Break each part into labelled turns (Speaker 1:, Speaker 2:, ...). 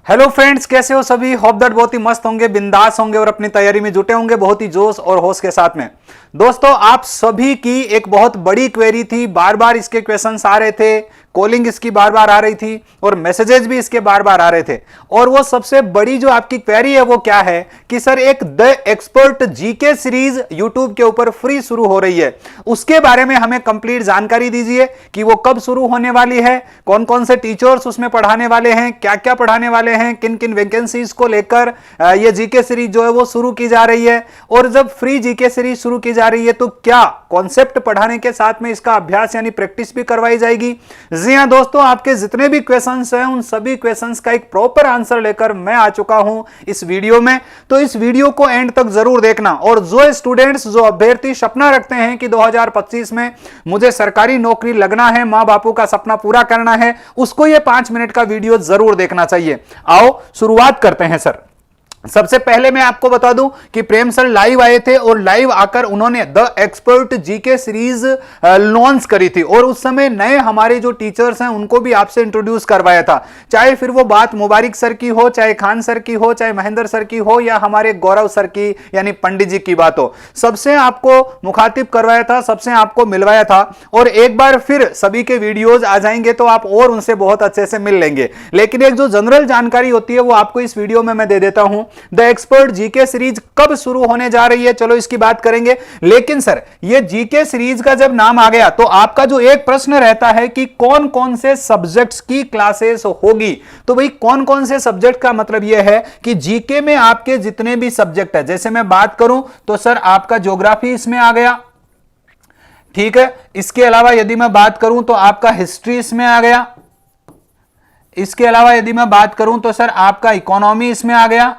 Speaker 1: Hello friends, कैसे हो सभी। होप दैट बहुत ही मस्त होंगे, बिंदास होंगे और अपनी तैयारी में जुटे होंगे बहुत ही जोश और होश के साथ में। दोस्तों, आप सभी की एक बहुत बड़ी क्वेरी थी, बार बार इसके क्वेश्चंस आ रहे थे, कॉलिंग इसकी बार बार आ रही थी और मैसेजेस भी इसके बार बार आ रहे थे। और वो सबसे बड़ी जो आपकी क्वेरी है वो क्या है कि सर एक the expert GK series YouTube के ऊपर फ्री शुरू हो रही है, उसके बारे में हमें कंप्लीट जानकारी दीजिए कि वो कब शुरू होने वाली है, कौन कौन से टीचर्स उसमें पढ़ाने वाले हैं, क्या क्या पढ़ाने वाले हैं, किन किन वैकेंसीज को लेकर ये जीके सीरीज जो है वो शुरू की जा रही है। और जब फ्री जीके सीरीज शुरू की जा रही है तो क्या कॉन्सेप्ट पढ़ाने के साथ में इसका अभ्यास यानी प्रैक्टिस भी करवाई जाएगी। जी हां दोस्तों, आपके जितने भी क्वेश्चंस हैं उन सभी क्वेश्चंस का एक प्रॉपर आंसर लेकर मैं आ चुका हूं इस वीडियो में। तो इस वीडियो को एंड तक जरूर देखना। और जो स्टूडेंट्स, जो अभ्यर्थी सपना रखते हैं कि 2025 में मुझे सरकारी नौकरी लगना है, मां बापू का सपना पूरा करना है, उसको ये 5 मिनट का वीडियो जरूर देखना चाहिए। आओ शुरुआत करते हैं सर। सबसे पहले मैं आपको बता दूं कि प्रेम सर लाइव आए थे और लाइव आकर उन्होंने the expert GK series launch करी थी और उस समय नए हमारे जो टीचर्स हैं उनको भी आपसे इंट्रोड्यूस करवाया था। चाहे फिर वो बात मुबारिक सर की हो, चाहे खान सर की हो, चाहे महेंद्र सर की हो या हमारे गौरव सर की यानी पंडित जी की बात हो, सबसे आपको मुखातिब करवाया था, सबसे आपको मिलवाया था। और एक बार फिर सभी के वीडियोज आ जाएंगे तो आप और उनसे बहुत अच्छे से मिल लेंगे। लेकिन एक जो जनरल जानकारी होती है वो आपको इस वीडियो में मैं दे देता हूं। द एक्सपर्ट जीके सीरीज कब शुरू होने जा रही है, चलो इसकी बात करेंगे। लेकिन सर ये जीके सीरीज का जब नाम आ गया तो आपका जो एक प्रश्न रहता है कि कौन कौन से सब्जेक्ट्स की क्लासेस होगी। तो भाई कौन कौन से सब्जेक्ट का मतलब यह है कि जीके में आपके जितने भी सब्जेक्ट है, जैसे मैं बात करूं तो सर आपका ज्योग्राफी इसमें आ गया, ठीक है। इसके अलावा यदि मैं बात करूं तो आपका हिस्ट्री इसमें आ गया। इसके अलावा यदि मैं बात करूं तो सर आपका इकोनॉमी इसमें आ गया।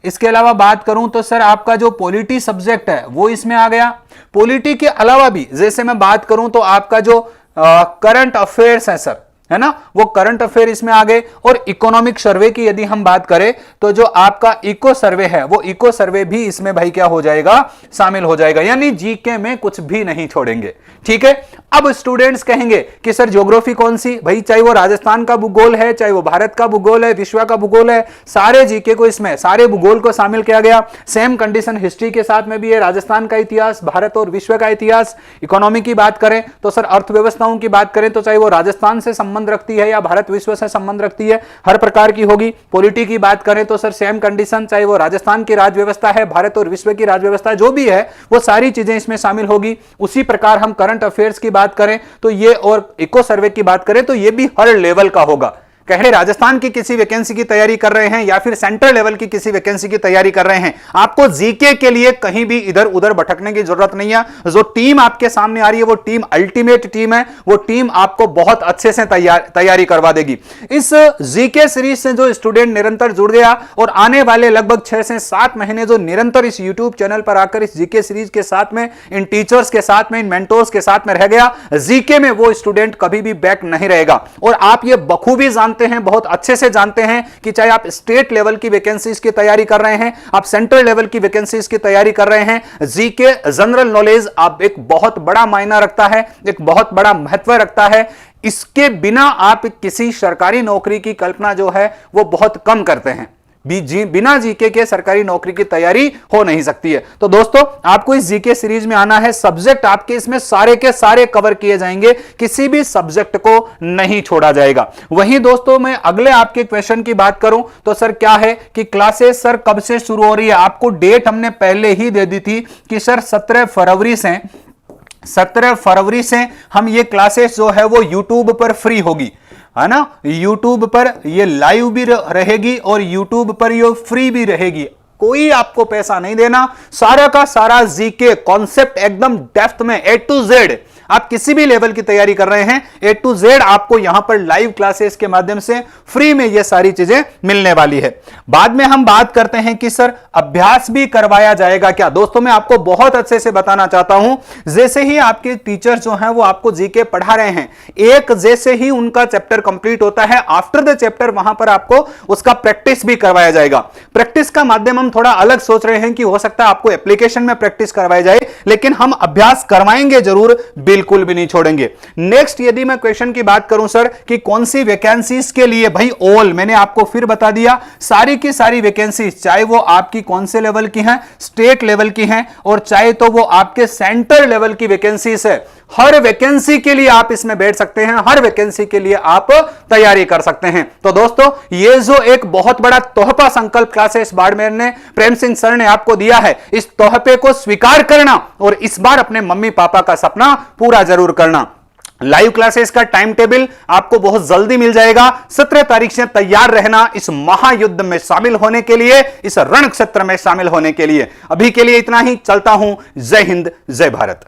Speaker 1: इसके अलावा बात करूं तो सर आपका जो पॉलिटी सब्जेक्ट है वो इसमें आ गया। पॉलिटी के अलावा भी जैसे मैं बात करूं तो आपका जो करंट अफेयर्स है सर, है ना, वो करंट अफेयर इसमें आ गए। और इकोनॉमिक सर्वे की यदि हम बात करें तो जो आपका इको सर्वे है वो इको सर्वे भी इसमें भाई क्या हो जाएगा, शामिल हो जाएगा। यानी जीके में कुछ भी नहीं छोड़ेंगे, ठीक है। अब स्टूडेंट्स कहेंगे कि सर ज्योग्राफी कौन सी, भाई चाहे वो राजस्थान का भूगोल है, चाहे वो भारत का भूगोल है, विश्व का भूगोल है, सारे जीके को इसमें, सारे भूगोल को शामिल किया गया। सेम कंडीशन हिस्ट्री के साथ में भी है, राजस्थान का इतिहास, भारत और विश्व का इतिहास। इकोनॉमी की बात करें तो सर अर्थव्यवस्थाओं की बात करें तो चाहे वो राजस्थान से संबंध रखती है या भारत विश्व से संबंध रखती है, हर प्रकार की होगी। पॉलिटी की बात करें तो सर सेम कंडीशन, चाहे वो राजस्थान की राज्य व्यवस्था है, भारत और विश्व की राज्य व्यवस्था जो भी है वो सारी चीजें इसमें शामिल होगी। उसी प्रकार हम करंट अफेयर्स की बात करें तो ये, और इको सर्वे की बात करें तो ये भी हर लेवल का होगा। कहे राजस्थान की किसी वैकेंसी की तैयारी कर रहे हैं या फिर सेंट्रल लेवल की किसी वैकेंसी की तैयारी कर रहे हैं, आपको जीके के लिए कहीं भी इधर उधर भटकने की जरूरत नहीं है। जो टीम आपके सामने आ रही है वो टीम अल्टीमेट टीम है, वो टीम आपको बहुत अच्छे से तैयारी करवा देगी। इस जीके सीरीज से जो स्टूडेंट निरंतर जुड़ गया और आने वाले लगभग 6 से 7 महीने जो निरंतर इस यूट्यूब चैनल पर आकर इस जीके सीरीज के साथ में, इन टीचर्स के साथ में, इन मेंटोर्स के साथ में रह गया, जीके में वो स्टूडेंट कभी भी बैक नहीं रहेगा। और आप ये बखूबी जानते हैं, बहुत अच्छे से जानते हैं कि चाहे आप स्टेट लेवल की वैकेंसीज की तैयारी कर रहे हैं, आप सेंट्रल लेवल की वैकेंसीज की तैयारी कर रहे हैं, जीके जनरल नॉलेज आप एक बहुत बड़ा मायना रखता है, एक बहुत बड़ा महत्व रखता है। इसके बिना आप किसी सरकारी नौकरी की कल्पना जो है वो बहुत कम करते हैं। बिना जीके के सरकारी नौकरी की तैयारी हो नहीं सकती है। तो दोस्तों आपको इस जीके सीरीज में आना है, सब्जेक्ट आपके इसमें सारे के सारे कवर किए जाएंगे, किसी भी सब्जेक्ट को नहीं छोड़ा जाएगा। वहीं दोस्तों मैं अगले आपके क्वेश्चन की बात करूं तो सर क्या है कि क्लासेस सर कब से शुरू हो रही है। आपको डेट हमने पहले ही दे दी थी कि सर 17 फरवरी से हम ये क्लासेस जो है वो यूट्यूब पर फ्री होगी, है ना। यूट्यूब पर ये लाइव भी रहेगी और यूट्यूब पर ये फ्री भी रहेगी, कोई आपको पैसा नहीं देना। सारा का सारा जीके कॉन्सेप्ट एकदम डेप्थ में A to Z, आप किसी भी लेवल की तैयारी कर रहे हैं A to Z आपको यहां पर लाइव क्लासेस के माध्यम से फ्री में ये सारी चीजें मिलने वाली है। बाद में हम बात करते हैं कि सर अभ्यास भी करवाया जाएगा क्या। दोस्तों मैं आपको बहुत अच्छे से बताना चाहता हूं, जैसे ही आपके टीचर जो हैं वो आपको जीके पढ़ा रहे हैं, एक जैसे ही उनका चैप्टर कंप्लीट होता है, आफ्टर द चैप्टर वहां पर आपको उसका प्रैक्टिस भी करवाया जाएगा। प्रैक्टिस का माध्यम हम थोड़ा अलग सोच रहे हैं कि हो सकता है आपको एप्लीकेशन में प्रैक्टिस करवाई जाए, लेकिन हम अभ्यास करवाएंगे जरूर बिल्कुल भी नहीं छोड़ेंगे। नेक्स्ट यदि मैं क्वेश्चन की बात करूं सर कि कौन सी वैकेंसीज के लिए, भाई ऑल, मैंने आपको फिर बता दिया सारी की सारी वैकेंसीज, चाहे वो आपकी कौन से लेवल की हैं, स्टेट लेवल की हैं, और चाहे तो वो आपके सेंटर लेवल की वैकेंसीज है, हर वैकेंसी के लिए आप इसमें बैठ सकते हैं, हर वैकेंसी के लिए आप तैयारी कर सकते हैं। तो दोस्तों ये जो एक बहुत बड़ा तोहफा संकल्प क्लासेस बाड़मेर ने, प्रेम सिंह सर ने आपको दिया है, इस तोहफे को स्वीकार करना और इस बार अपने मम्मी पापा का सपना पूरा जरूर करना। लाइव क्लासेस का टाइम टेबल आपको बहुत जल्दी मिल जाएगा। 17 तारीख से तैयार रहना इस महायुद्ध में शामिल होने के लिए, इस रण क्षेत्र में शामिल होने के लिए। अभी के लिए इतना ही, चलता हूं। जय हिंद, जय भारत।